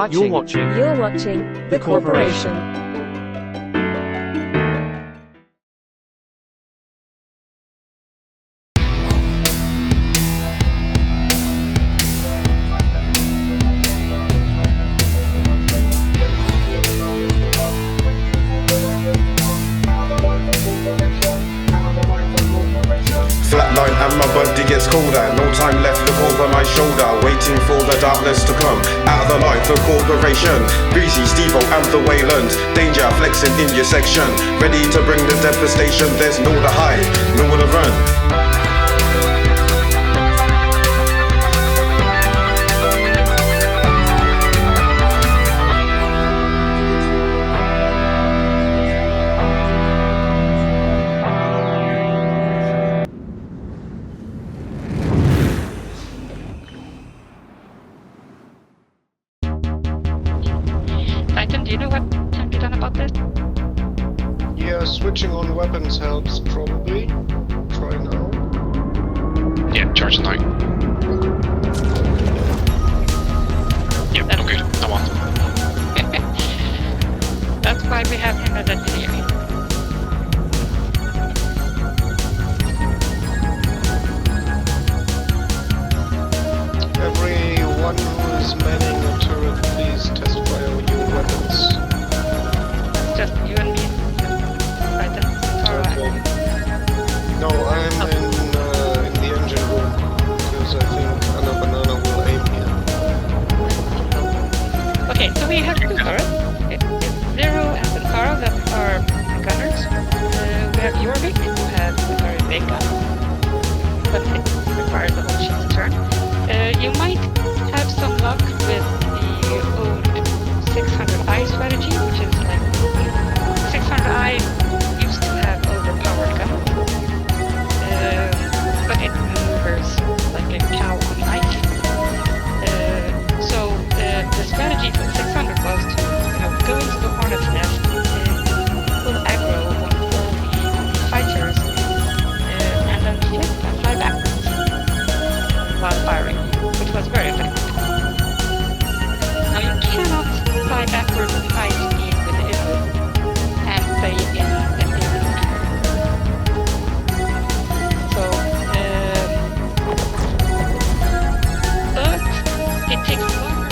You're watching the corporation. Flatline and my body gets colder. No time left, look over my shoulder, waiting for the darkness to come. Out of the light, the corporation. Breezy, Steve-O and the Wayland. Danger flexing in your section. Ready to bring the devastation. There's nowhere to hide, nowhere to run. Do you know what can be done about this? Yeah, switching on weapons helps, probably. Try now. Yeah, charge the night. Yep, that's good. I'm on. That's why we have him as engineer. Everyone who is manning a turret, please test fire your weapons. Just you and me, right then. Okay. No, I'm in the engine room, because I think Anabanana will aim here. Okay, so we have two turrets. It's Zero and Cintara that are gunners. We have Jorvik, who has a very big gun, but it requires a whole ship's turn. You might have some luck with the old 600i strategy, which is like 600i used to have overpowered guns, but it maneuvers like a cow on ice. So the strategy for 600 was to go into the hornet's nest, pull aggro on all the fighters, and then flip and fly backwards while firing, which was very effective. Now you cannot fly backwards at high speed with the Idris and play in FPS. So, but it takes longer.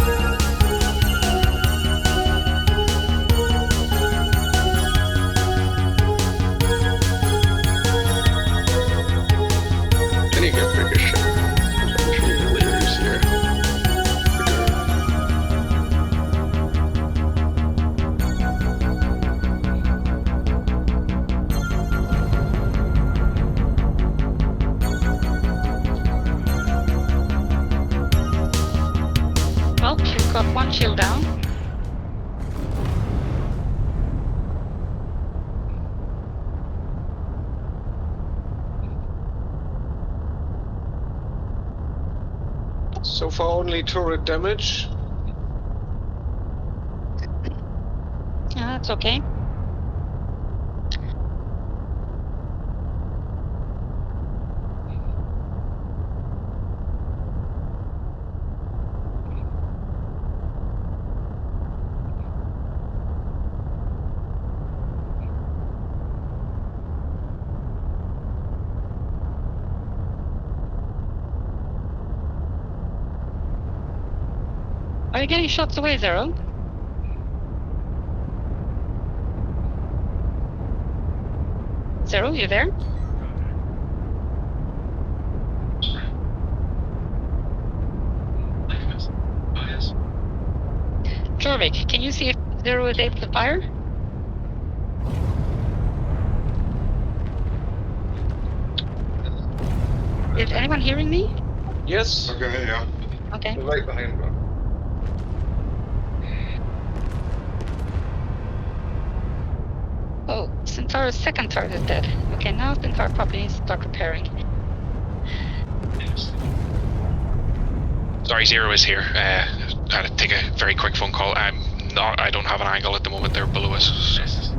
Can you get bigger ship? I'm sure your leaders here. Well, she's got one shield down. So far only turret damage. Yeah, that's okay. Are you getting shots away, Zero? Zero, you there? Jorvik, can you see if Zero is able to fire? Is anyone hearing me? Yes. Okay, yeah. Okay. Right behind me. Oh, Cintara's second turret is dead. Okay, now Cintara probably needs to start repairing. Sorry, Zero is here. I had to take a very quick phone call. I don't have an angle at the moment. They're below us.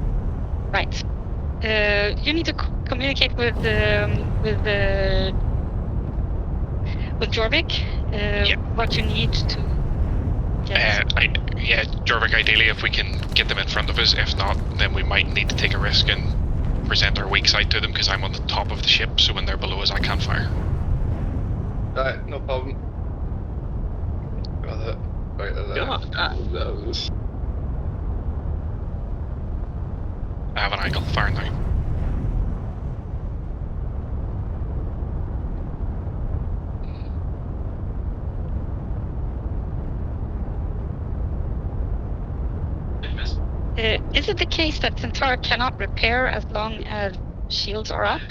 Right. You need to communicate with Jorvik. Yep. What you need to Yes. Yeah, Jorvik, ideally if we can get them in front of us. If not, then we might need to take a risk and present our weak side to them because I'm on the top of the ship, so when they're below us I can't fire. Alright, no problem. Got that. Right there. Those. I have an angle, fire now. Is it the case that Cintara cannot repair as long as shields are up?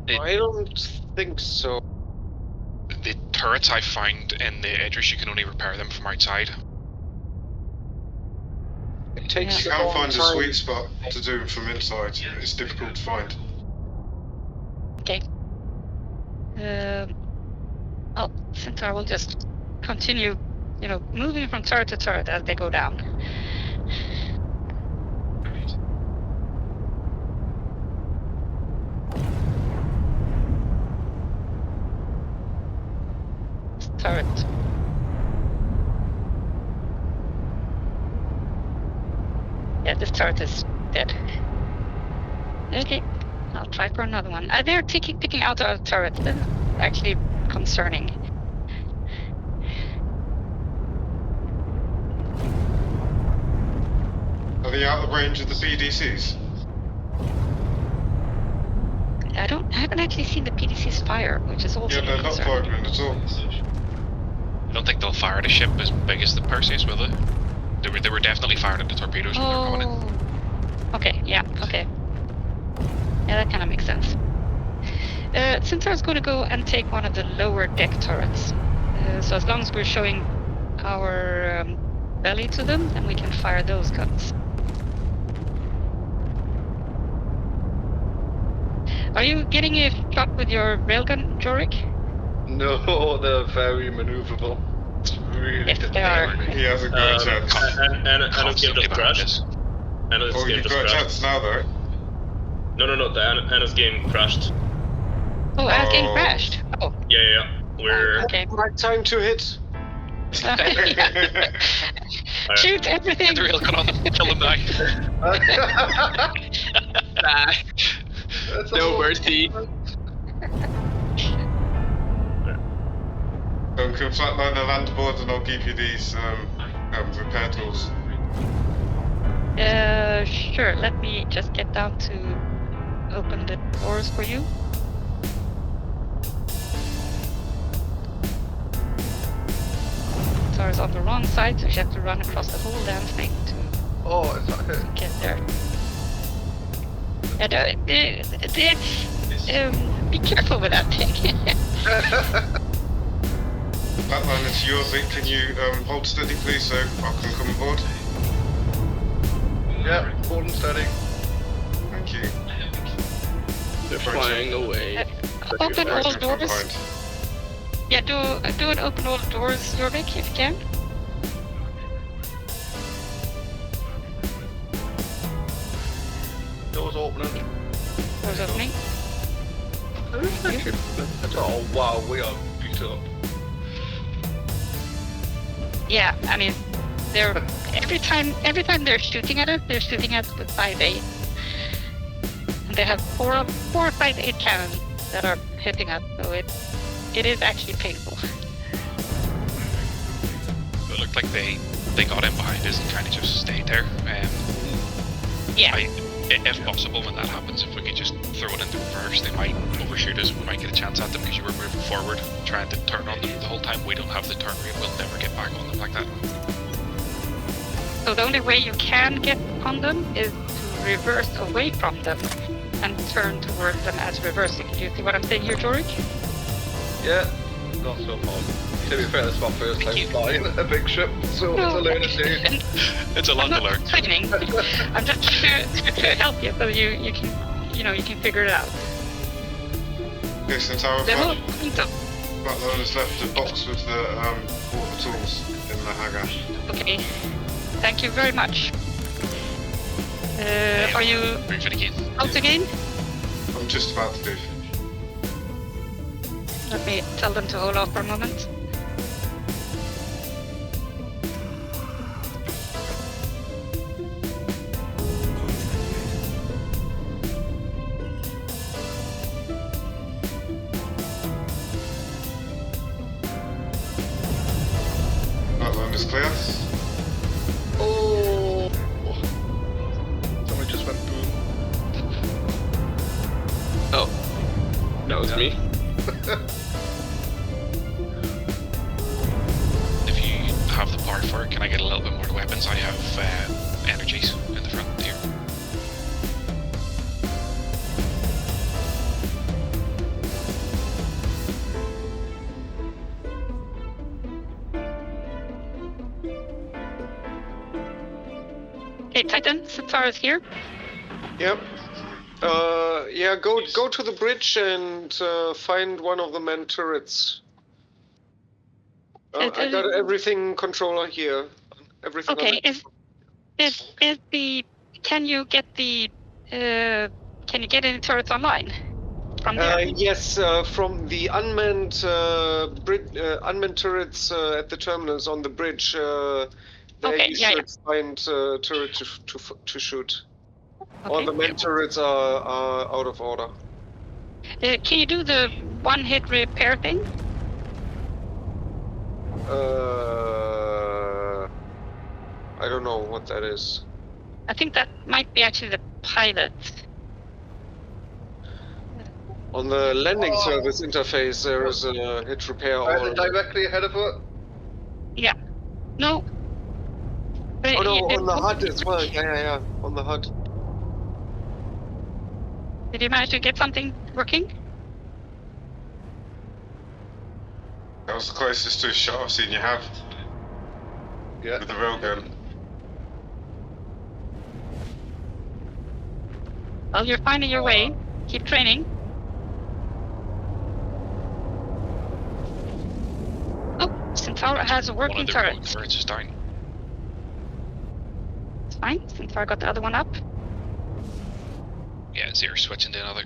I don't think so. The turrets I found in the Idris, you can only repair them from outside. It takes You a can long find a time. sweet spot to do them from inside. It's difficult to find. Okay. Well, Cintara will just continue, moving from turret to turret as they go down. Turret. Yeah, this turret is dead. Okay, I'll try for another one. They're picking out our turrets. That's actually concerning. Are they out of range of the PDCs? I haven't actually seen the PDCs fire, which is also Yeah, they're not concerning. firing at all. I don't think they'll fire at a ship as big as the Perseus, will they? They were definitely firing at the torpedoes when they were coming in. Oh. Okay, yeah, okay. Yeah, that kind of makes sense. Cintara's going to go and take one of the lower deck turrets. So as long as we're showing our belly to them, then we can fire those guns. Are you getting a shot with your railgun, Jorik? No, they're very maneuverable. It's really Yes, they are. difficult. He has a great chance. Anna's game just crashed. Anna's Oh, game you've just got a crashed. chance now though. No, Anna's game crashed. Oh, as game Oh. crashed. Oh, Yeah. We're okay. Right time to hit. Shoot everything! Get the rail gun on them, kill them now. That's a no little- mercy. Can flatline the land board and I'll give you these repair tools. Sure. Let me just get down to open the doors for you. Cintara's on the wrong side, so you have to run across the whole damn thing Oh, it's not hit. to get there. Be careful with that thing. Flatline, it's yours, Vic. Can you hold steady please so I can come aboard? Yeah, holding steady. Thank you. They're flying away. Open all Right, from doors. behind. Yeah, do it. Open all doors, Jorvik, if you can. Doors opening. Doors opening. Oh wow, we are beat up. Yeah, I mean, they're every time they're shooting at us, they're shooting at us with 5.8. And they have four or 5.8 cannons that are hitting us, so it is actually painful. It looked like they got in behind us and kind of just stayed there. Yeah. If possible, when that happens, if we could just throw it into reverse, they might overshoot us and we might get a chance at them because you were moving forward, trying to turn on them the whole time. We don't have the turn rate, we'll never get back on them like that. So the only way you can get on them is to reverse away from them and turn towards them as reversing. Do you see what I'm saying here, Jorik? Yeah, not so far. To be fair, this is my first time flying a big ship, so it's a learning stage. It's a lot to learn. Training. I'm just to help you so you can figure it out. Okay, Cintara, The whole point of Flatline has left a box with the orbitals in the hangar. okay. Thank you very much. Are you Move it again. out again? I'm just about to do. Let me tell them to hold off for a moment. That one is clear. Oh! Someone just went boom. Oh, that was me. If you have the part for it, can I get a little bit more weapons? I have energies in the front here. Okay, Titan, Cintara's here. Yep. Yeah, go to the bridge and find one of the man turrets. I got everything controller here. Everything. Okay, is the can you get any turrets online from there? Yes, from the unmanned unmanned turrets at the terminals on the bridge. There Okay, you yeah, should find turret to shoot. All Okay. the main turrets are out of order. Can you do the one-hit repair thing? I don't know what that is. I think that might be actually the pilot. On the landing service interface, there is a hit repair. Directly ahead of it. Yeah. No. Oh no, on the HUD as well. Yeah. On the HUD. Did you manage to get something working? That was the closest to a shot I've seen you have Yeah. with the railgun. Well, you're finding your way. Keep training. Oh, Cintara has a One working of the turret. remote turrets is down. It's fine. Cintara got the other one up. Yeah, Zero switching to another.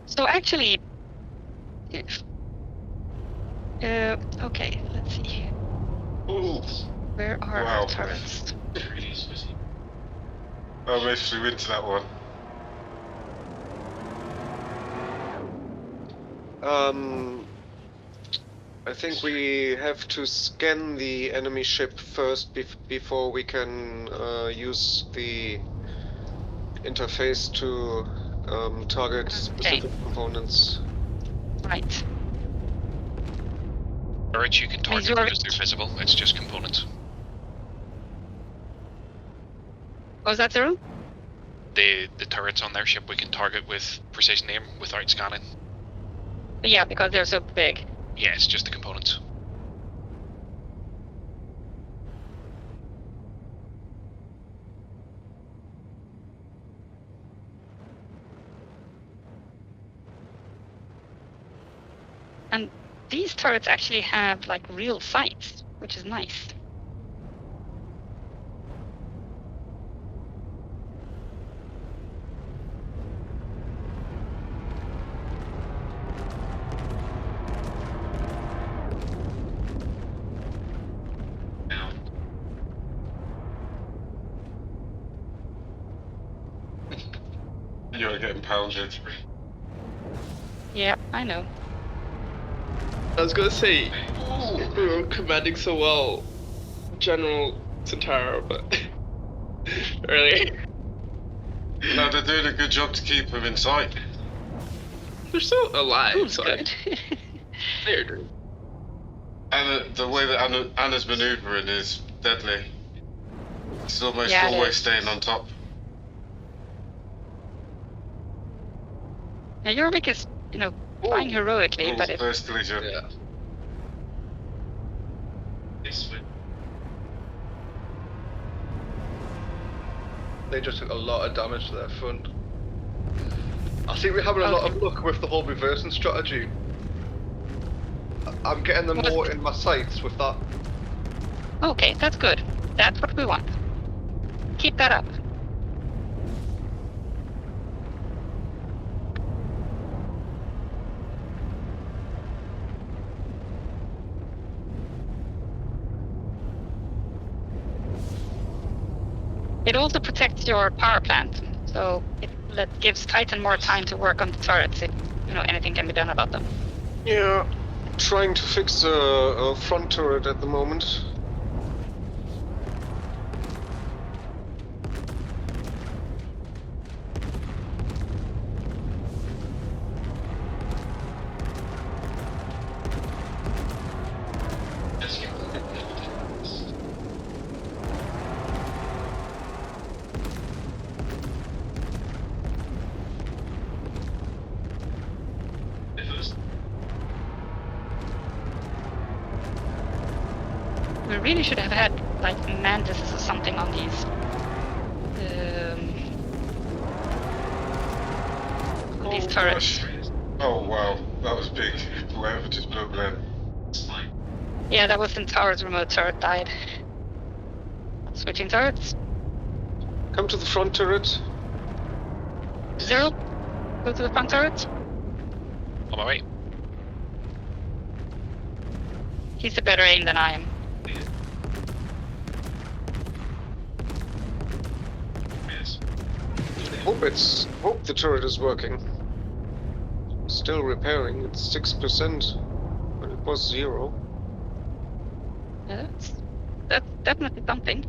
So actually, okay, let's see. Ooh. Where are Wow. our turrets? I almost flew into that one. I think we have to scan the enemy ship first before we can use the interface to target specific components. Right. Turrets you can target Zero. because they're visible. It's just components. Was that Zero? The turrets on their ship we can target with precision aim without scanning. Yeah, because they're so big. Yeah, it's just the components. And these turrets actually have like real sights, which is nice. You're getting pounded. Yeah, I know. I was gonna say, we were commanding so well, General Cintara, but really, No, they're doing a good job to keep them in sight. they're still alive. Who's so good? they're doing. And the way that Anna's manoeuvring is deadly. She's almost Yeah, it always is. staying on top. Now Jorvik is, flying heroically, but First collision. Yeah. They just took a lot of damage to their front. I see we're having a lot of luck with the whole reversing strategy. I'm getting them more in my sights with that. Okay, that's good. That's what we want. Keep that up. It also protects your power plant, so that gives Titan more time to work on the turrets if anything can be done about them. Yeah, trying to fix a front turret at the moment. We really should have had like mantises or something on these. These turrets. Gosh. Oh wow, that was big. Whoever just blew them. Yeah, that was Cintara's remote turret died. Switching turrets. Come to the front turret. 0. Go to the front turret. On my way. He's a better aim than I am. Hope the turret is working. Still repairing. It's 6% when it was 0. Yeah, that's definitely something.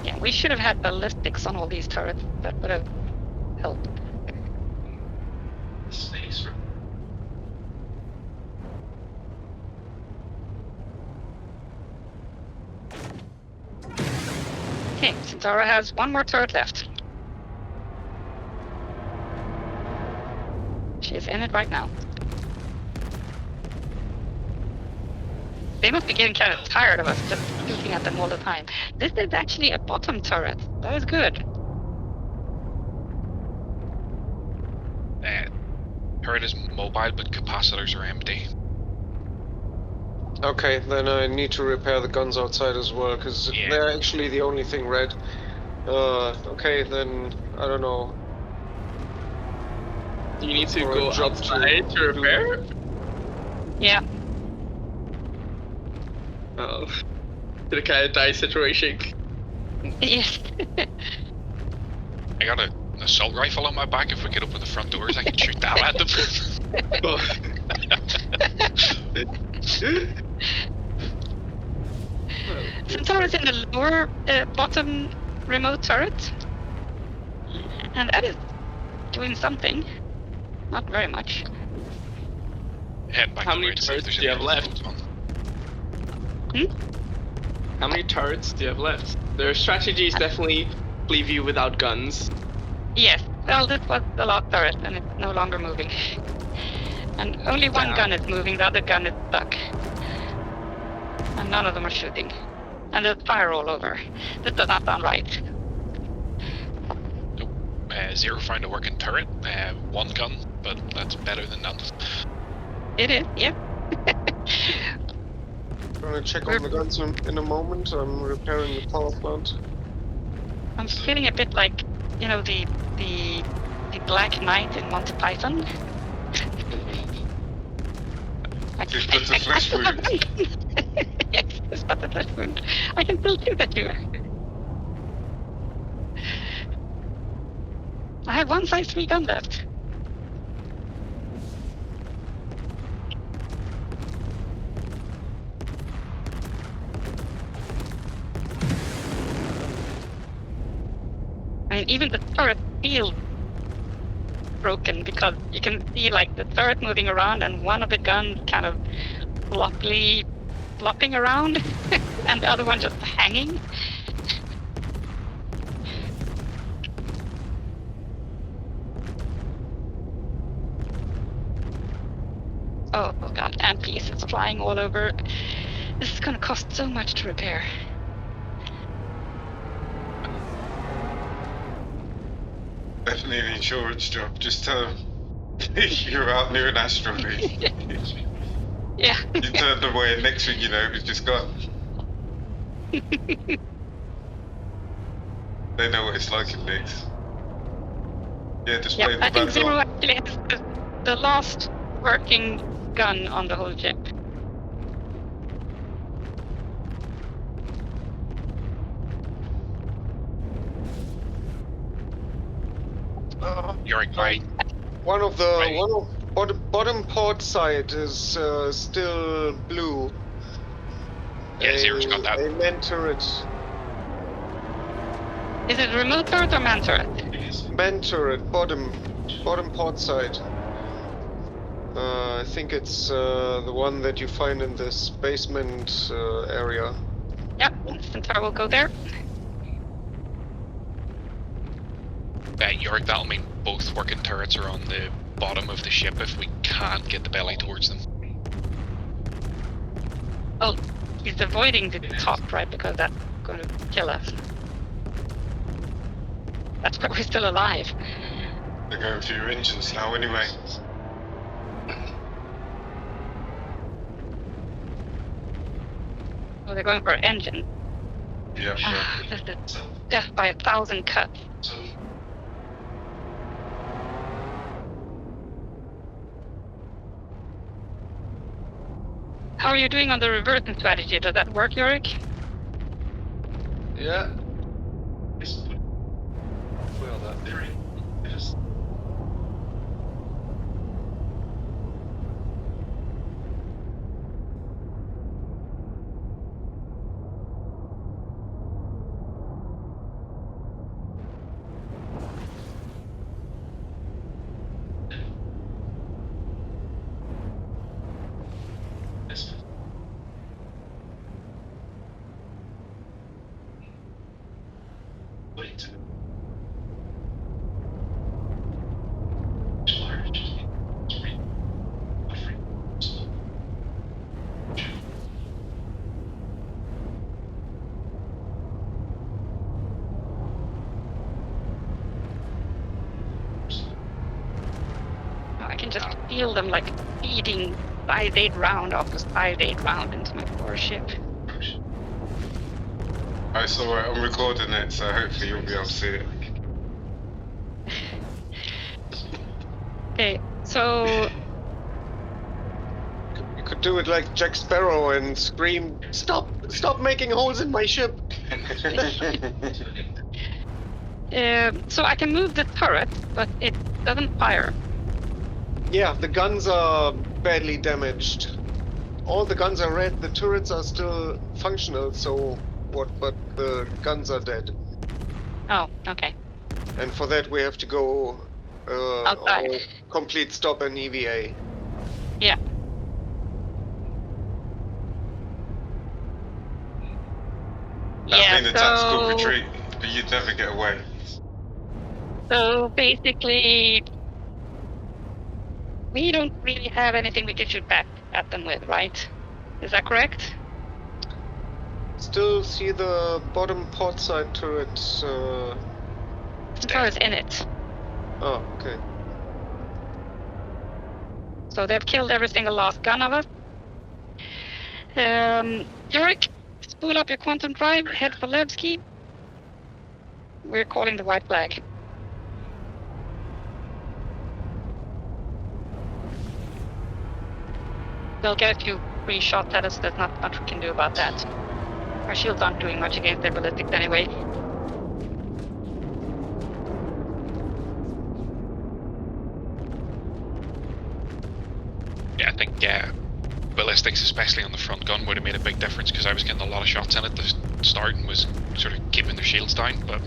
Yeah, we should have had ballistics on all these turrets. That would have helped. Snakes. Okay, Cintara has one more turret left. She is in it right now. They must be getting kind of tired of us just looking at them all the time. This is actually a bottom turret. That is good. Turret is mobile, but capacitors are empty. Okay, then I need to repair the guns outside as well, because they're actually the only thing red. Okay, then, I don't know. You need to go outside to repair? Yeah. Oh. The kind of die situation. Yes. I got an assault rifle on my back. If we get open the front doors, I can shoot that at them. Cintara's in the lower bottom remote turret. And that is doing something. Not very much. Head back How to many where to see if turrets there's do you any have left? overloads on. How many turrets do you have left? Their strategy is definitely leave you without guns. Yes. Well, this was the last turret and it's no longer moving. And only one gun is moving, the other gun is stuck. And none of them are shooting. And there's fire all over. This does not sound right. Nope. 0 found a working turret. 1 gun, but that's better than none. It is, yeah. I'm gonna check on the guns in a moment. I'm repairing the power plant. I'm feeling a bit like, the Black Knight in Monty Python. Just put the flesh wound. Yes, just put the flesh wound. I can still shoot at you. I have one size 3 gun left. I mean, even the turret feels broken because you can see like the turret moving around and one of the guns kind of flopping around and the other one just hanging. flying all over. This is gonna cost so much to repair. Definitely an insurance job. Just tell them you're out near an asteroid. Yeah. You turned away, and next thing you know, it's just gone. They know what it's like in this. Yeah, display Yeah, the I think badge Zero on. actually has the last working gun on the whole ship. You're right. One of the Right. bottom port side is still blue. Yeah, Zero's got that. A man turret. Is it remote turret or man turret? Man turret, bottom port side. I think it's the one that you find in this basement area. Yep, Cintara will go there. Yorick, that'll mean both working turrets are on the bottom of the ship if we can't get the belly towards them. Oh, he's avoiding the top, right? Because that's going to kill us. That's why we're still alive. They're going through your engines now anyway. Oh, they're going for an engine. Yeah, Ah, that's the death by 1,000 cuts. How are you doing on the reversing strategy? Does that work, Yorick? Yeah. Well, that theory. I can just feel them like feeding size 8 round after size 8 round into my warship. It's alright, I'm recording it, so hopefully you'll be able to see it. Okay, so You could do it like Jack Sparrow and scream, "Stop! Stop making holes in my ship!" so I can move the turret, but it doesn't fire. Yeah, the guns are badly damaged. All the guns are red, the turrets are still functional, so what, but the guns are dead. Oh, okay. And for that we have to go Outside. all complete stop and EVA. Yeah. That'd mean a tactical so- retreat, but you'd never get away. So basically, we don't really have anything we can shoot back at them with, right? Is that correct? Still see the bottom port side turret. Cintara's in it. Oh, okay. So they've killed every single last gun of us. Yorick, spool up your quantum drive, head for Levski. We're calling the white flag. They'll get a few free shots at us, there's not much we can do about that. Our shields aren't doing much against their ballistics anyway. Yeah, I think ballistics, especially on the front gun, would have made a big difference because I was getting a lot of shots in at the start and was sort of keeping their shields down, but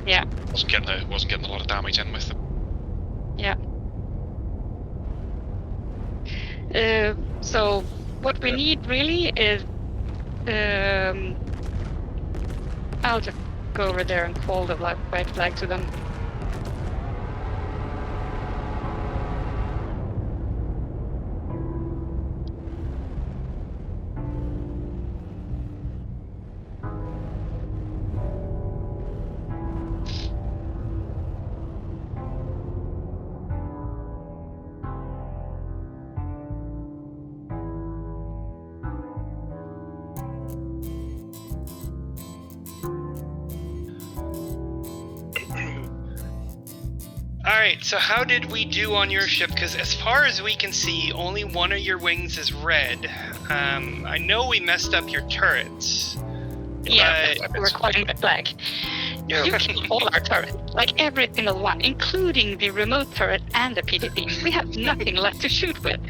Yeah, wasn't getting a lot of damage in with them. yeah. So what we need really is I'll just go over there and call the white flag to them. Alright, so how did we do on your ship? Because as far as we can see, only one of your wings is red. I know we messed up your turrets. Yeah, we're calling the flag. You killed all our turrets, like every single one, including the remote turret and the PDP. We have nothing left to shoot with.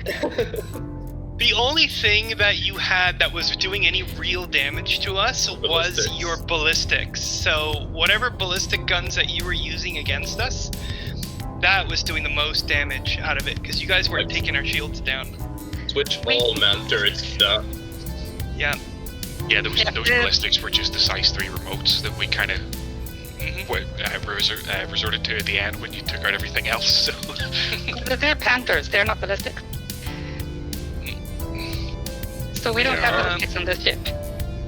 The only thing that you had that was doing any real damage to us was your ballistics. So whatever ballistic guns that you were using against us, that was doing the most damage out of it, because you guys weren't taking our shields down. Switch all man turrets down. Yeah. Yeah, those ballistics were just the size 3 remotes that we kind of resorted to at the end when you took out everything else. So. But they're Panthers, they're not ballistic. So we don't have ballistics on this ship.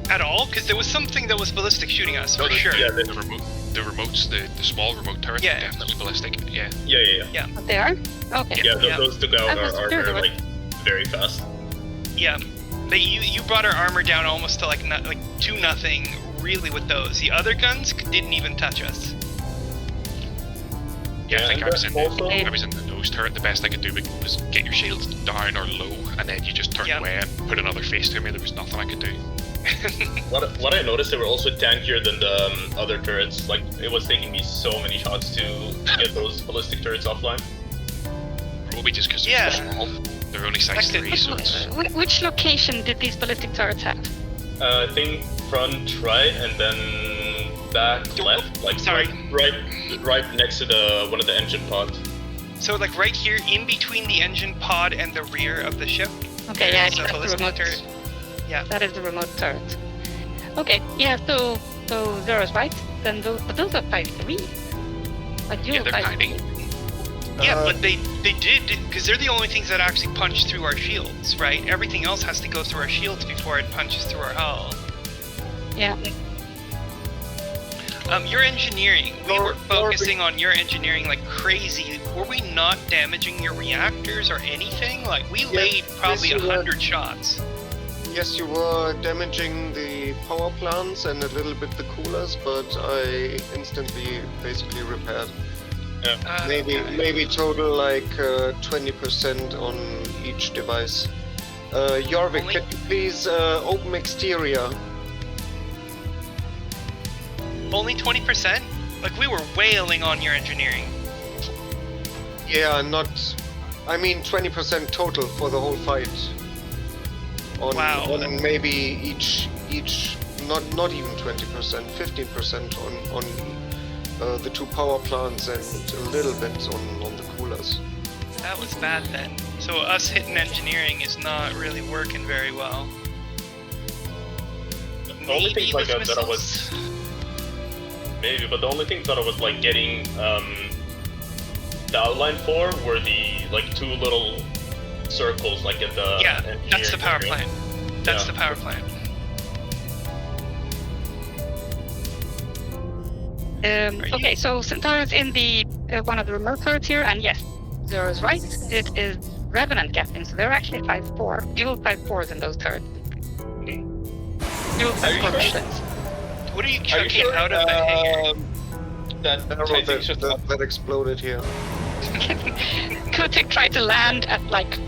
At all? Because there was something that was ballistic shooting us, for sure. Yeah, the remotes, the small remote turrets, are definitely ballistic. Yeah. Yeah. But they are? Okay. Yeah, those took out are like very fast. Yeah. You brought our armor down almost to like 2-0 really with those. The other guns didn't even touch us. Yeah, I think I was in the nose turret. The best I could do was get your shields down or low, and then you just turned away and put another face to me. There was nothing I could do. What I noticed, they were also tankier than the other turrets. Like, it was taking me so many shots to get those ballistic turrets offline. Probably just because they're so small. They're only size 3, so it's... Which location did these ballistic turrets have? I think front right and then back left. Like right next to one of the engine pods. So like right here in between the engine pod and the rear of the ship? Okay, yeah, that's the remote turret. Yeah. That is the remote turret. Okay, yeah, so Zero's right. Then those are 5-3. But you they're tiny. Yeah, but they did, because they're the only things that actually punch through our shields, right? Everything else has to go through our shields before it punches through our hull. Yeah. Your engineering, we were focusing on your engineering like crazy. Were we not damaging your reactors or anything? Like, we laid probably 100 shots. Yes, you were damaging the power plants and a little bit the coolers, but I instantly basically repaired. Maybe total like 20% on each device. Jorvik, can you please open exterior? Only 20%? Like, we were wailing on your engineering. Yeah, I mean 20% total for the whole fight. On maybe each not even 20%, 15% on the 2 power plants and a little bit on the coolers. That was bad then. So us hitting engineering is not really working very well. The only thing like that I was like getting the outline for were the like 2 little circles like at the that's the power plant. That's the power plant. Okay, so Cintara's in the one of the remote turrets here, and yes, Zero's right. It is Revenant captain, so they're actually 5-4. Dual 5-4s in those turrets. Dual 5-4 missions. What are you chucking out of the hangar? That exploded here. Kotick tried to land at like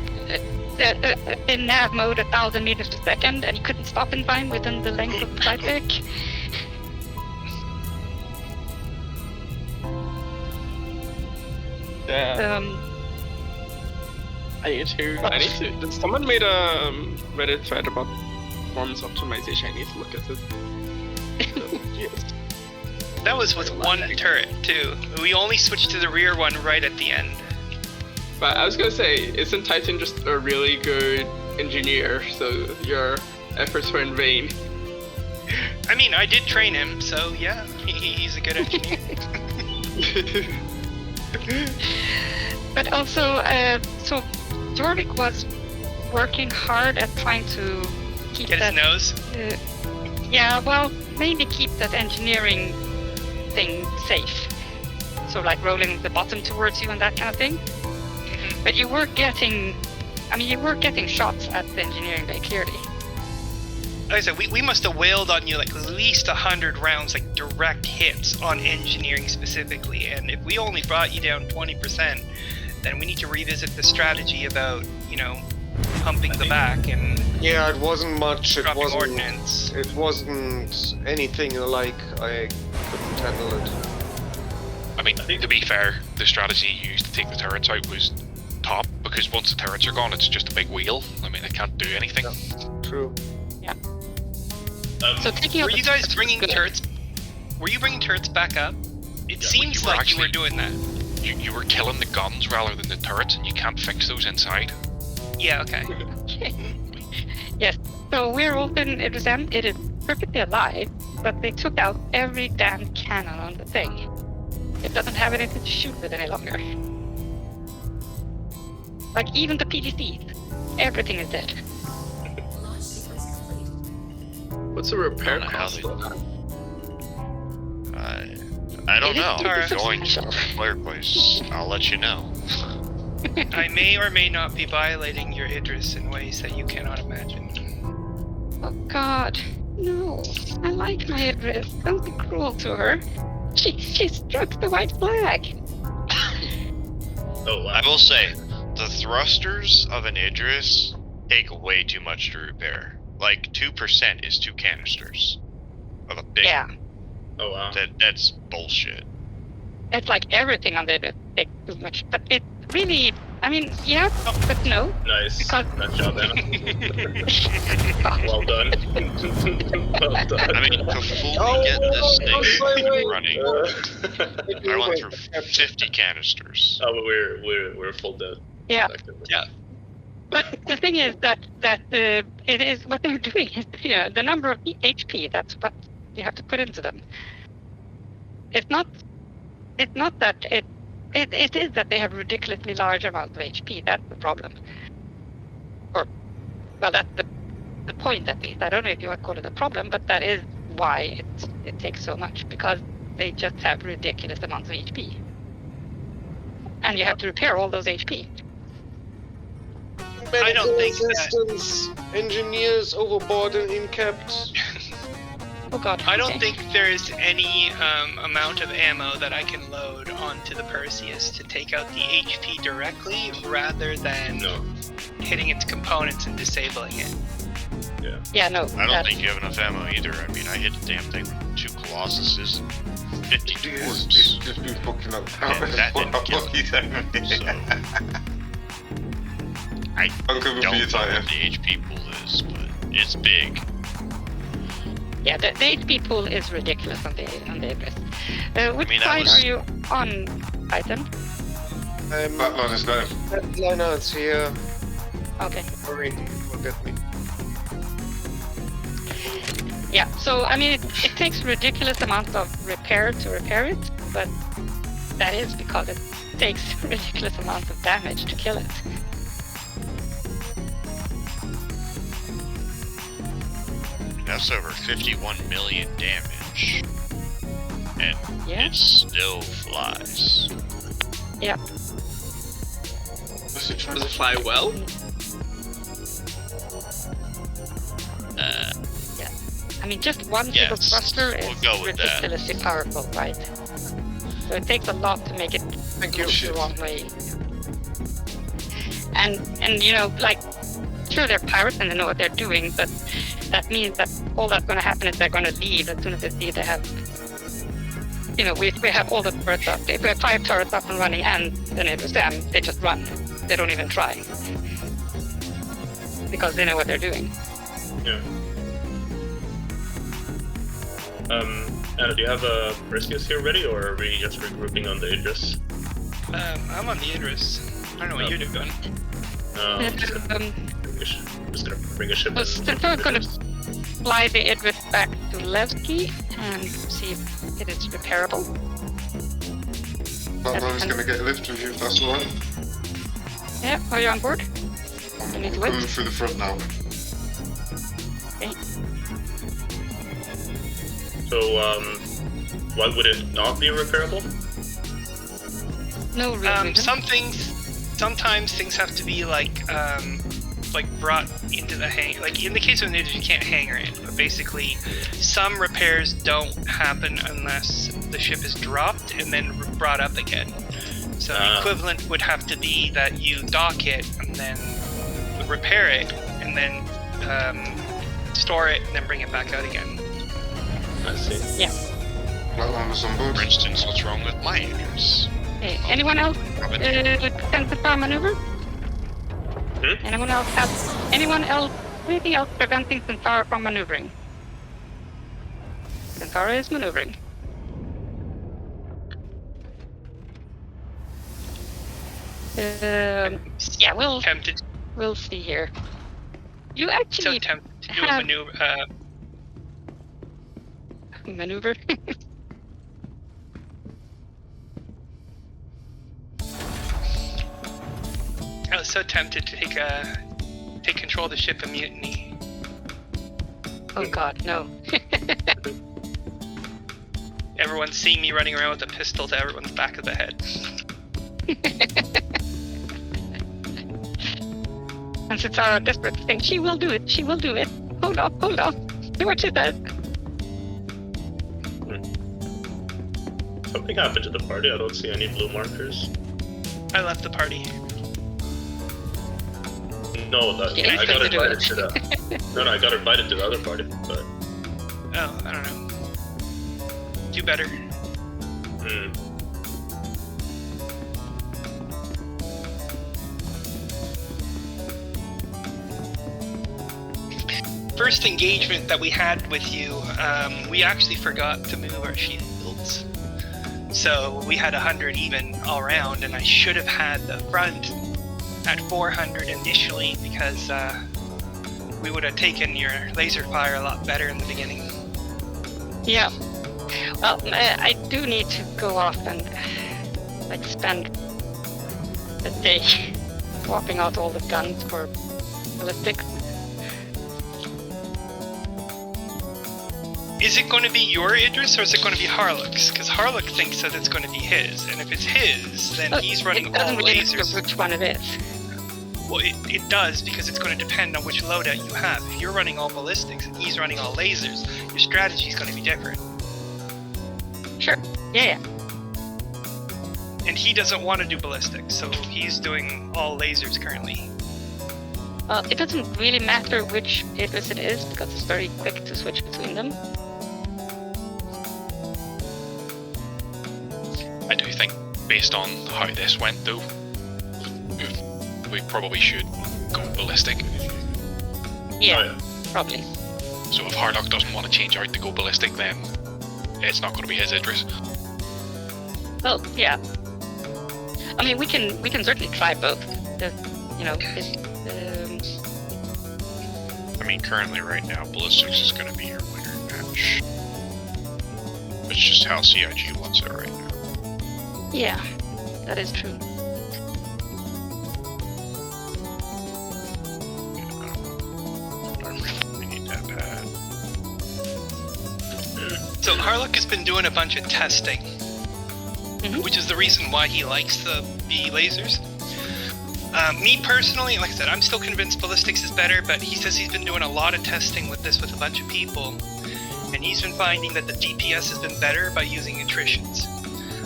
in nav mode 1,000 meters per second, and he couldn't stop in time within the length of the flight deck. I need to. Someone made a Reddit thread about performance optimization. I need to look at it. That was with one turret too. We only switched to the rear one right at the end. But I was gonna say, isn't Titan just a really good engineer? So your efforts were in vain. I mean, I did train him, so yeah, he's a good engineer. But also, so Jorvik was working hard at trying to keep his nose? Yeah, well, mainly keep that engineering thing safe. So like rolling the bottom towards you and that kind of thing. Mm-hmm. But you were getting shots at the engineering bay, clearly. I said, we must have wailed on you like at least 100 rounds, like direct hits on engineering specifically. And if we only brought you down 20%, then we need to revisit the strategy about, pumping the back and Yeah, it wasn't much. It dropping wasn't. ordnance. It wasn't anything like I couldn't handle it. I mean, to be fair, the strategy you used to take the turrets out was top, because once the turrets are gone, it's just a big wheel. I mean, it can't do anything. True. Um, So taking out Were the you guys turrets bringing was good. turrets? Were you bringing turrets back up? It Yeah, seems you were like you were actually- doing that. You were killing the guns rather than the turrets, and you can't fix those inside. Yeah, okay. Yes. So we're open. It is perfectly alive, but they took out every damn cannon on the thing. It doesn't have anything to shoot with any longer. Like even the PDCs, everything is dead. What's the repair Don't know how cost they- on that? I don't It is know. pretty If you're going to substantial. the player place, I'll let you know. I may or may not be violating your Idris in ways that you cannot imagine. Oh God, no! I like my Idris. Don't be cruel to her. She struck the white flag. Oh wow. I will say, the thrusters of an Idris take way too much to repair. Like 2% is 2 canisters of a big. Yeah, Oh wow. That's bullshit. it's like everything on the Idris takes too much, but it really. I mean, yeah, but no. Nice. Because- Nice job, Anna. Well done. Well done. I mean, to fully Oh, get this thing wait. running, I went through 50 canisters. Oh, but we're full dead. Yeah. Effectively. Yeah. But the thing is that it is what they're doing is the number of HP. That's what you have to put into them. It's not that it is that they have ridiculously large amounts of HP. That's the problem. Or, well, that's the point at least. I don't know if you would call it a problem, but that is why it takes so much, because they just have ridiculous amounts of HP, and you have to repair all those HP. I don't think that- resistance, engineers overboard and incapped. Oh God. I don't okay. think there's any amount of ammo that I can load onto the Perseus to take out the HP directly, rather than No. hitting its components and disabling it. Yeah. Yeah, no. I don't think you have enough ammo either. I mean, I hit the damn thing with 2 Colossuses and 50 It's dwarves. just been fucking up. And that didn't kill it. So, I I'm coming don't for you, know Titan. what the HP pool is, but it's big. Yeah, the HP pool is ridiculous on the Idris. Which mean, that side was- are you on, Titan? Backline is down. Lionel's here. Okay. Hurry, will get me. Yeah, so I mean, it takes ridiculous amounts of repair to repair it, but that is because it takes ridiculous amounts of damage to kill it. That's over 51 million damage. And Yeah. it still flies. Yeah. Does it fly well? I mean, just one single Yes, thruster is we'll go with that. ridiculously powerful, right? So it takes a lot to make it go the wrong way. And like, sure, they're pirates and they know what they're doing, but that means that all that's going to happen is they're going to leave as soon as they see they have, we have all the turrets up. If we have 5 turrets up and running and then it was them, they just run. They don't even try. Because they know what they're doing. Yeah. Anna, do you have a Perseus here ready, or are we just regrouping on the Idris? I'm on the Idris. I don't know what you're doing. Just gonna bring a ship. So Cintara is going to fly the Idris back to Levski and see if it is repairable. Backline is gonna get a lift with you if that's alright. Yeah, are you on board? I'm need to coming lift? through the front now. Okay. So, why would it not be repairable? No real reason. Sometimes things have to be like like brought into the hang. Like in the case of an Idris, you can't hangar it, but basically, some repairs don't happen unless the ship is dropped and then brought up again. So the equivalent would have to be that you dock it and then repair it and then store it and then bring it back out again. I see. Yeah. For instance, what's wrong with my Idris? Anyone else sense the power maneuver? Anyone else anything else preventing Cintara from maneuvering? Cintara is maneuvering. Yeah, we'll see here. You actually tempted to do have a maneuver. I was so tempted to take control of the ship and mutiny. Oh God, no. Everyone's seeing me running around with a pistol to everyone's back of the head. And Cintara desperate to think she will do it. She will do it. Hold on. Do what she says. Something happened to the party. I don't see any blue markers. I left the party. No, I got invited to that. No, I got invited to the other party, but. Oh, I don't know. Do better. First engagement that we had with you, we actually forgot to move our shields. So we had 100 even all around, and I should have had the front at 400 initially because we would have taken your laser fire a lot better in the beginning. Yeah. Well, I do need to go off and spend a day swapping out all the guns for ballistics. Is it going to be your Idris or is it going to be Harlock's? Because Harlock thinks that it's going to be his, and if it's his, then he's running all doesn't really lasers. matter which one it is. Well, it does, because it's going to depend on which loadout you have. If you're running all ballistics and he's running all lasers, your strategy is going to be different. Sure. Yeah. And he doesn't want to do ballistics, so he's doing all lasers currently. It doesn't really matter which Idris it is, because it's very quick to switch between them. I do think, based on how this went though, we probably should go ballistic. Yeah, probably. So if Harlock doesn't want to change out to go ballistic, then it's not going to be his Idris. Well, yeah. I mean, we can certainly try both. I mean, currently right now, ballistics is going to be your winner match. It's just how CIG wants it right now. Yeah, that is true. So Harlock has been doing a bunch of testing, which is the reason why he likes the lasers. Me personally, like I said, I'm still convinced ballistics is better, but he says he's been doing a lot of testing with this with a bunch of people, and he's been finding that the DPS has been better by using attritions.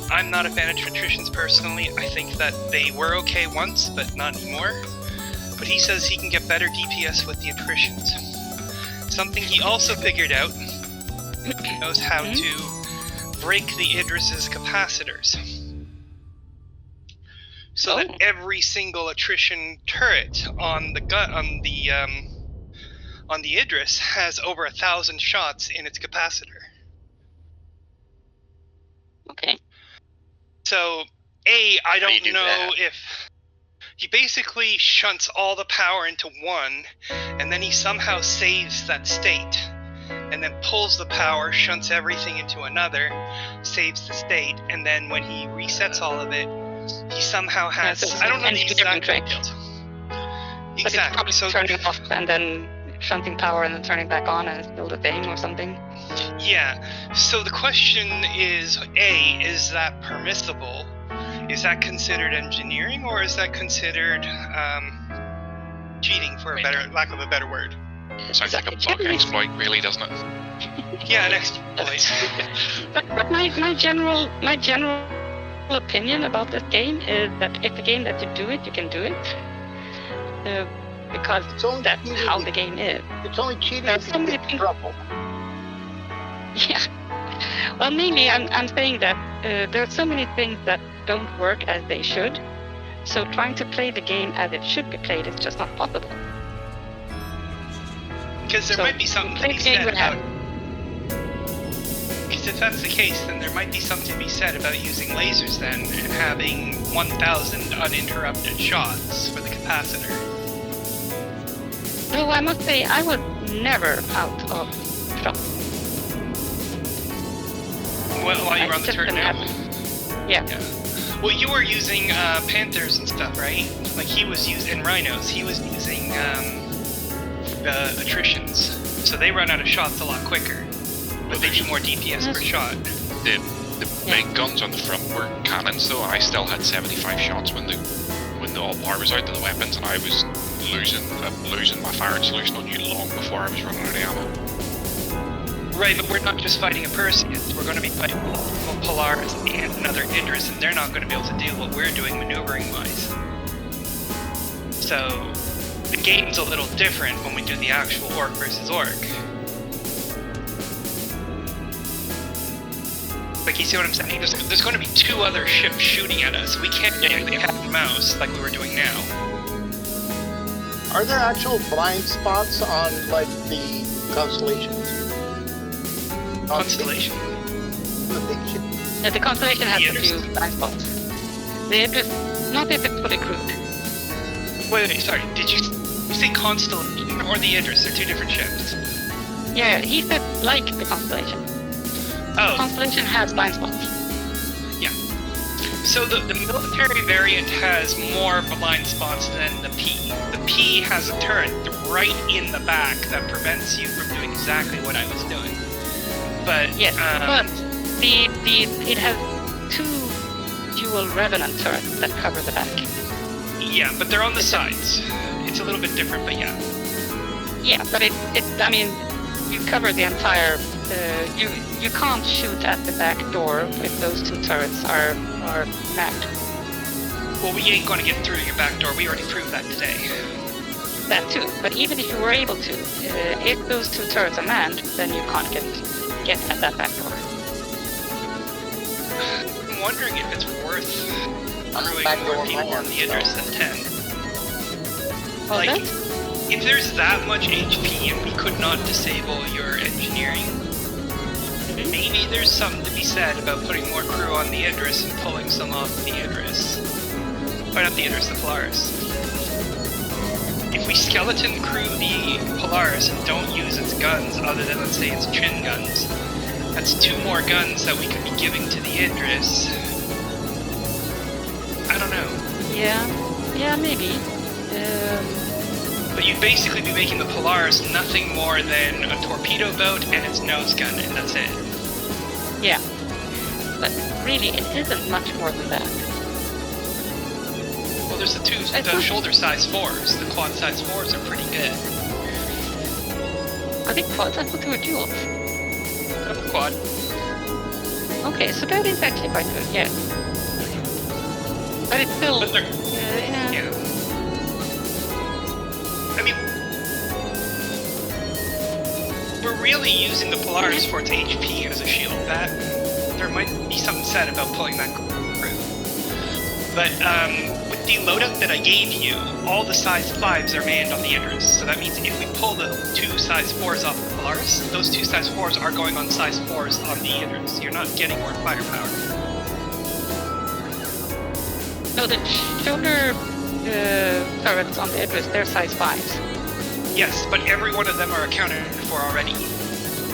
I'm not a fan of attritions personally. I think that they were okay once, but not anymore. But he says he can get better DPS with the attritions. Something he also figured out, he knows how to break the Idris's capacitors. So that every single attrition turret on the Idris has over 1,000 shots in its capacitor. Okay. So, I don't know if he basically shunts all the power into one, and then he somehow saves that state, and then pulls the power, shunts everything into another, saves the state, and then when he resets all of it, he somehow has. Yeah, so I don't know the exact trick. But it's probably turning off and then shunting power and then turning back on and it's still the thing or something. Yeah. So the question is, is that permissible? Is that considered engineering, or is that considered cheating, for a better lack of a better word. Sounds like a bug exploit, really, doesn't it? Yeah, an exploit. But my general opinion about this game is that it's a game that you do it, you can do it. Because that's how the game is. It's only cheating There's if so you many get in things. trouble. Yeah. Well, mainly I'm saying that there are so many things that don't work as they should. So trying to play the game as it should be played is just not possible. Because there might be something to be said about. Because if that's the case, then there might be something to be said about using lasers then and having 1,000 uninterrupted shots for the capacitor. No, I must say I was never out of shots. Well, while you were on the turret now. Yeah. Well, you were using Panthers and stuff, right? Like he was using Rhinos. He was using attritions, so they run out of shots a lot quicker, but they do more DPS per shot. The big guns on the front were cannons, though, and I still had 75 shots when the all power was out to the weapons, and I was losing my firing solution on you long before I was running out of ammo. Right, but we're not just fighting a Perseus. We're going to be fighting multiple Polaris and another Idris, and they're not going to be able to do what we're doing maneuvering-wise. So the game's a little different when we do the actual Orc versus Orc. Like, you see what I'm saying? There's going to be two other ships shooting at us. We can't do cat and mouse like we were doing now. Are there actual blind spots on, like, the constellations? Constellation? The big ship. Yeah, the Constellation has a few blind spots. Not if it's fully crewed. Wait, sorry. Did you say Constellation or the Idris? They're two different ships. Yeah, he said like the Constellation. Oh. The Constellation has blind spots. Yeah. So the military variant has more blind spots than the P. The P has a turret right in the back that prevents you from doing exactly what I was doing. But yes, but it has two dual Revenant turrets that cover the back. Yeah, but they're on the sides. It's a little bit different, but yeah. Yeah, but I mean, you cover the entire. You can't shoot at the back door if those two turrets are manned. Well, we ain't going to get through your back door. We already proved that today. That too. But even if you were able to, if those two turrets are manned, then you can't get at that back door. I'm wondering if it's worth crewing more people on the Idris than 10. Well, like, if there's that much HP and we could not disable your engineering, maybe there's something to be said about putting more crew on the Idris and pulling some off the Idris. Or not the Idris, the Polaris. If we skeleton crew the Polaris and don't use its guns other than, let's say, its chin guns, that's two more guns that we could be giving to the Idris. I don't know. Yeah, maybe. But you'd basically be making the Polaris nothing more than a torpedo boat and its nose gun, and that's it. Yeah. But really, it isn't much more than that. Well, there's the shoulder size 4s. The quad size 4s are pretty good. I think quads, I thought they were duals. Quad. Okay, so that is actually quite good, yeah. But it's still... But yeah. I mean, we're really using the Polaris for its HP as a shield. That there might be something said about pulling that crew. But with the loadout that I gave you, all the size 5s are manned on the Idris. So that means if we pull the two size 4s off the Polaris, those two size 4s are going on size 4s on the Idris. You're not getting more firepower. No, the shoulder turrets on the Idris, they're size 5s. Yes, but every one of them are accounted for already.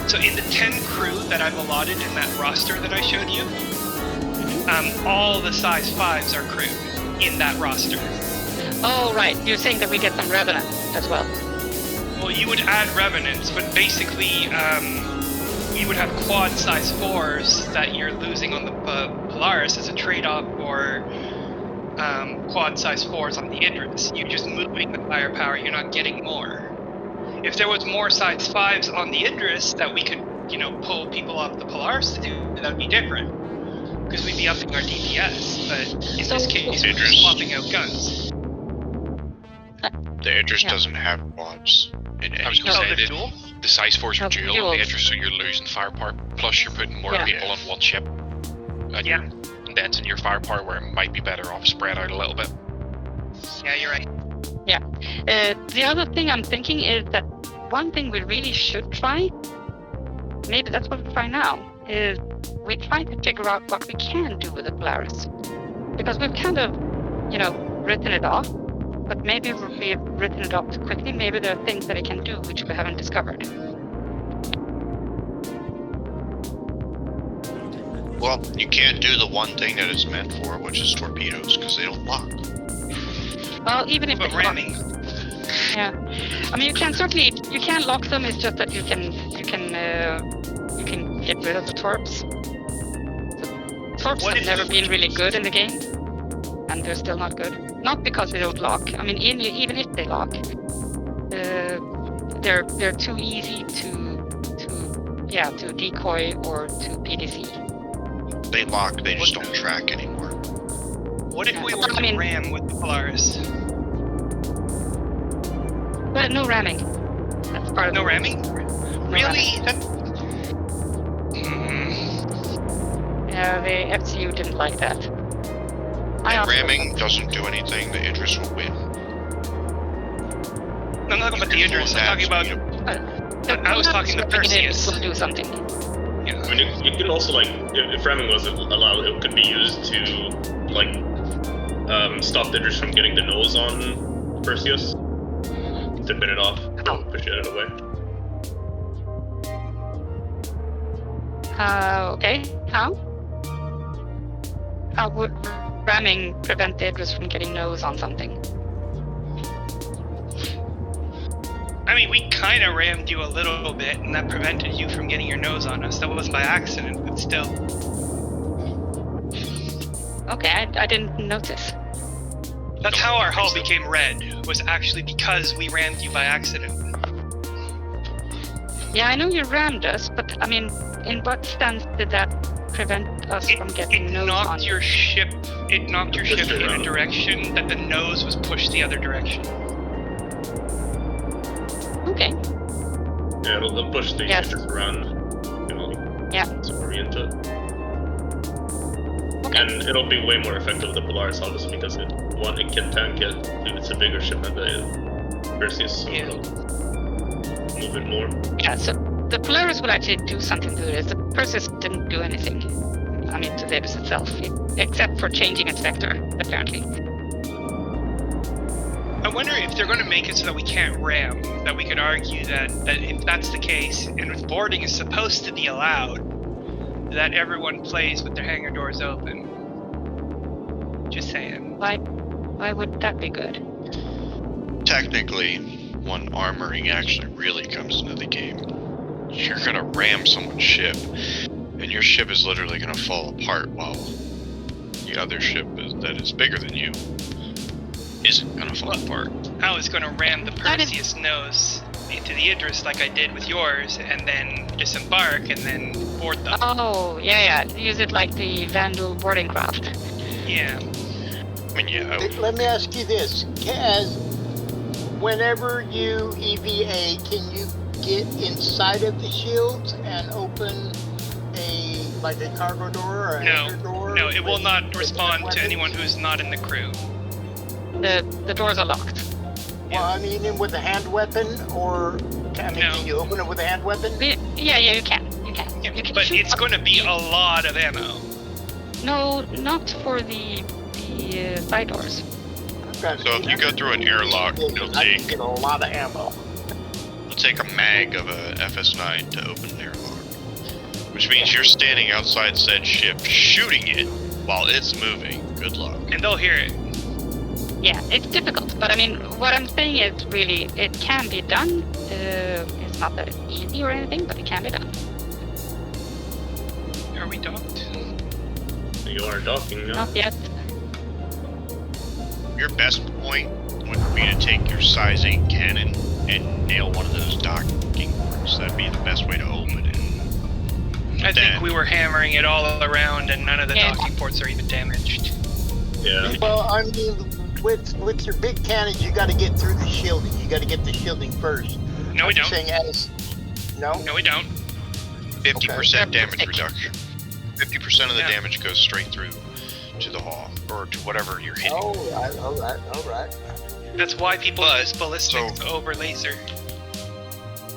So in the 10 crew that I've allotted in that roster that I showed you, all the size 5s are crewed in that roster. Oh, right. You're saying that we get some Revenant as well. Well, you would add Revenants, but basically, you would have quad size 4s that you're losing on the Polaris as a trade-off for quad size 4s on the Idris. You're just moving the firepower, you're not getting more. If there was more size 5s on the Idris that we could, pull people off the Polaris to do, that would be different. Because we'd be upping our DPS, but in this case, we're just swapping out guns. The Idris doesn't have quads. I was going to say the size 4s are dual on the Idris, so you're losing firepower. Plus, you're putting more people on one ship. And you're condensing your firepower where it might be better off spread out a little bit. Yeah, you're right. Yeah. The other thing I'm thinking is that one thing we really should try, maybe that's what we try now, is we try to figure out what we can do with the Polaris. Because we've kind of, written it off, but maybe we've written it off too quickly. Maybe there are things that it can do which we haven't discovered. Well, you can't do the one thing that it's meant for, which is torpedoes, because they don't lock. Well, even if it's ramming. Yeah, I mean you can lock them. It's just that you can get rid of the torps. The torps have never been really good in the game, and they're still not good. Not because they don't lock. I mean, even if they lock, they're too easy to decoy or to PDC. They lock. They just don't track anymore. What if we were to ram with the Polaris? But no ramming. That's part of no ramming? Really? Yeah, the FCU didn't like that. And ramming doesn't do anything. The Idris will win. I'm not talking about the Idris. I'm talking about. I was talking to Perseus. Will do something. Yeah. I mean, you can also if ramming wasn't allowed, it could be used to stop the Idris from getting the nose on Perseus. To pin it off, push it out of the way. Okay. How? How would ramming prevent the Idris from getting nose on something? I mean, we kind of rammed you a little bit, and that prevented you from getting your nose on us. That was by accident, but still. Okay, I didn't notice. That's how our hull became red, was actually because we rammed you by accident. Yeah, I know you rammed us, but I mean, in what sense did that prevent us from getting nose on your ship? It knocked your ship in a direction that the nose was pushed the other direction. Okay. Yeah, it'll push the Idris around, to orient it. Okay. And it'll be way more effective with the Polaris, obviously, because it can tank it. It's a bigger ship than the Perseus, so it'll move it more. Yeah, so the Polaris will actually do something to it. The Perseus didn't do anything. I mean, to the Idris itself, except for changing its vector, apparently. I wonder if they're going to make it so that we can't ram, that we could argue that if that's the case, and if boarding is supposed to be allowed, that everyone plays with their hangar doors open. Just saying. Why would that be good? Technically, when armoring actually really comes into the game, you're gonna ram someone's ship, and your ship is literally gonna fall apart while the other ship that is bigger than you isn't gonna fall apart. I was gonna ram the Perseus nose into the Idris like I did with yours, and then disembark and then board them. Oh, yeah. Use it like the Vandal boarding craft. Yeah. I mean, yeah. Let me ask you this. Whenever you EVA, can you get inside of the shields and open a cargo door or a hangar door? No, it will not respond to anyone who's not in the crew. The doors are locked. Well, I mean, with a hand weapon, or can you open it with a hand weapon? Yeah, you can. Yeah, but it's going to be a lot of ammo. No, not for the side doors. So if you go through an airlock, it'll take a lot of ammo. It'll take a mag of a FS9 to open an airlock, which means you're standing outside said ship shooting it while it's moving. Good luck. And they'll hear it. Yeah, it's difficult, but I mean, what I'm saying is really, it can be done. It's not that it's easy or anything, but it can be done. Are we docked? You are docking now. Not yet. Your best point would be to take your sizing cannon and nail one of those docking ports. That'd be the best way to open it. I think we were hammering it all around, and none of the docking ports are even damaged. Yeah. Well, I mean, with your big cannons, you got to get through the shielding. You got to get the shielding first. No, we don't. No, we don't. 50% damage reduction. 50% of the damage goes straight through to the hull, or to whatever you're hitting. All right. That's why people use ballistics over laser.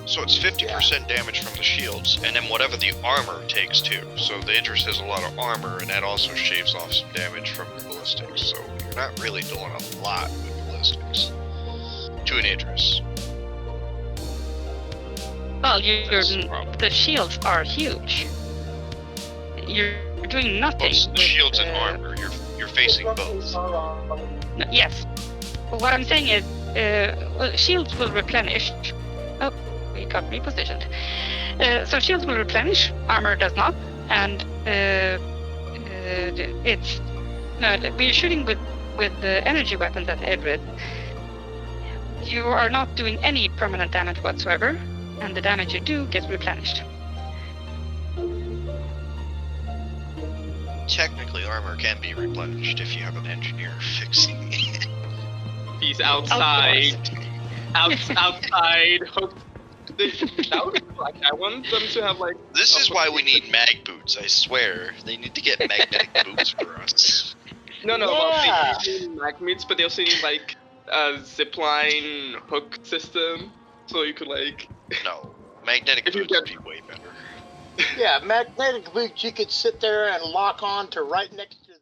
So it's 50% damage from the shields, and then whatever the armor takes too. So the Idris has a lot of armor, and that also shaves off some damage from the ballistics. So you're not really doing a lot with ballistics to an Idris. Well, the shields are huge. You're doing nothing. Both the shields and armor. You're facing both. Yes. What I'm saying is, shields will replenish. Oh, we got repositioned. So shields will replenish, armor does not, and we're shooting with the energy weapons at Idris. You are not doing any permanent damage whatsoever, and the damage you do gets replenished. Technically, armor can be replenished if you have an engineer fixing it. He's outside. Outside. Hooked. I want them to have like. This is why we need mag boots. I swear, they need to get magnetic boots for us. No. Well, they need mag boots, but they also need like a zipline hook system, so you could like. No, magnetic boots would be way better. Yeah, magnetic boots you could sit there and lock on to right next to the...